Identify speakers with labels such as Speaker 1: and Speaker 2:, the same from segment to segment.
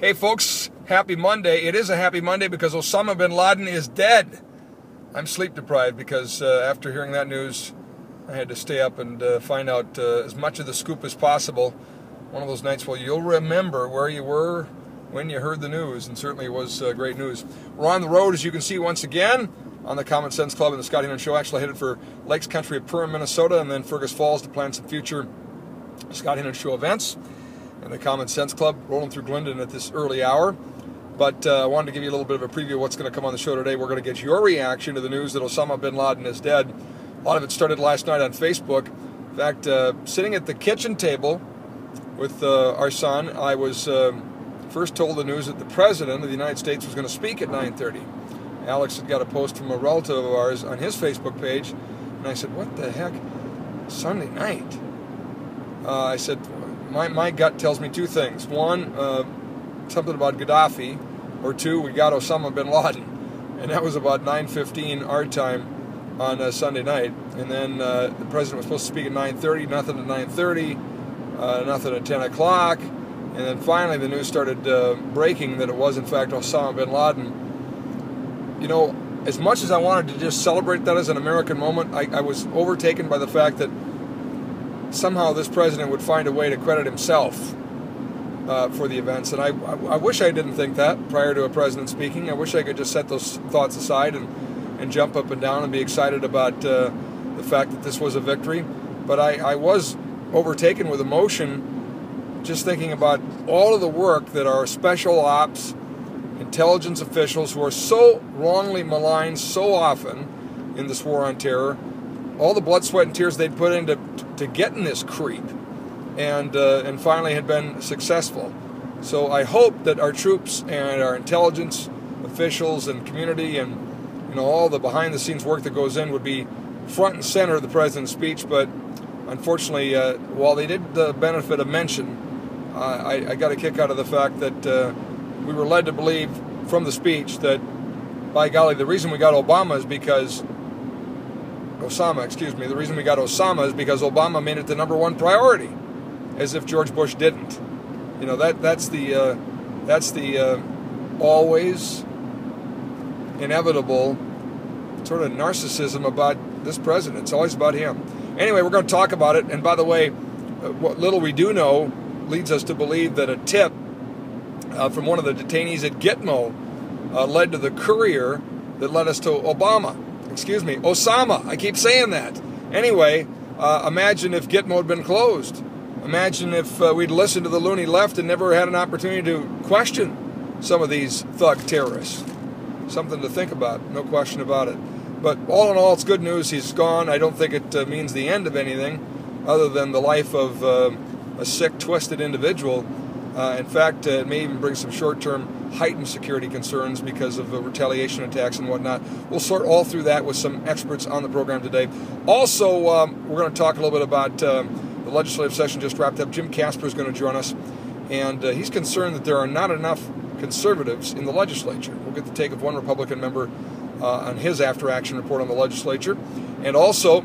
Speaker 1: Hey folks, happy Monday. It is a happy Monday because Osama bin Laden is dead. I'm sleep deprived because after hearing that news, I had to stay up and find out as much of the scoop as possible. One of those nights where you'll remember where you were when you heard the news, and certainly it was great news. We're on the road, as you can see, once again, on the Common Sense Club and the Scott Hennen Show. Actually headed for Lakes Country of Perham, Minnesota, and then Fergus Falls to plan some future Scott Hennen Show events. And the Common Sense Club rolling through Glendon at this early hour. But I wanted to give you a little bit of a preview of what's going to come on the show today. We're going to get your reaction to the news that Osama bin Laden is dead. A lot of it started last night on Facebook. In fact, sitting at the kitchen table with our son, I was first told the news that the President of the United States was going to speak at 9:30. Alex had got a post from a relative of ours on his Facebook page, and I said, what the heck? Sunday night? I said, my gut tells me two things. One, something about Gaddafi, or two, we got Osama bin Laden. And that was about 9:15 our time on Sunday night. And then the President was supposed to speak at 9:30, nothing at 9:30, nothing at 10 o'clock. And then finally the news started breaking that it was in fact Osama bin Laden. You know, as much as I wanted to just celebrate that as an American moment, I was overtaken by the fact that somehow this president would find a way to credit himself for the events. And I wish I didn't think that prior to a president speaking. I wish I could just set those thoughts aside and jump up and down and be excited about the fact that this was a victory. But I was overtaken with emotion just thinking about all of the work that our special ops, intelligence officials who are so wrongly maligned so often in this war on terror, all the blood, sweat, and tears they'd put into getting this creep, and finally had been successful. So I hope that our troops and our intelligence officials and community and all the behind-the-scenes work that goes in would be front and center of the president's speech. But unfortunately, while they did the benefit of mention, I got a kick out of the fact that we were led to believe from the speech that, by golly, the reason we got Osama is because Obama made it the #1 priority, as if George Bush didn't. You know, that's the always inevitable sort of narcissism about this president. It's always about him. Anyway, we're going to talk about it. And by the way, what little we do know leads us to believe that a tip from one of the detainees at Gitmo led to the courier that led us to Osama. I keep saying that. Anyway, imagine if Gitmo had been closed. Imagine if we'd listened to the loony left and never had an opportunity to question some of these thug terrorists. Something to think about, no question about it. But all in all, it's good news. He's gone. I don't think it means the end of anything other than the life of a sick, twisted individual. In fact, it may even bring some short-term heightened security concerns because of retaliation attacks and whatnot. We'll sort all through that with some experts on the program today. Also, we're going to talk a little bit about the legislative session just wrapped up. Jim Casper is going to join us, and he's concerned that there are not enough conservatives in the legislature. We'll get the take of one Republican member on his after-action report on the legislature. And also,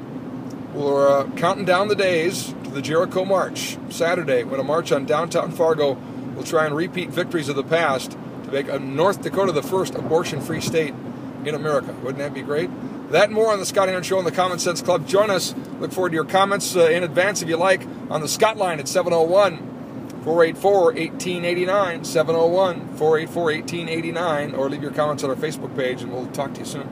Speaker 1: we're counting down the days to the Jericho March. Saturday, when a march on downtown Fargo will try and repeat victories of the past to make North Dakota the first abortion-free state in America. Wouldn't that be great? That and more on the Scott Hennen Show and the Common Sense Club. Join us. Look forward to your comments in advance, if you like, on the Scott line at 701-484-1889, 701-484-1889, or leave your comments on our Facebook page, and we'll talk to you soon.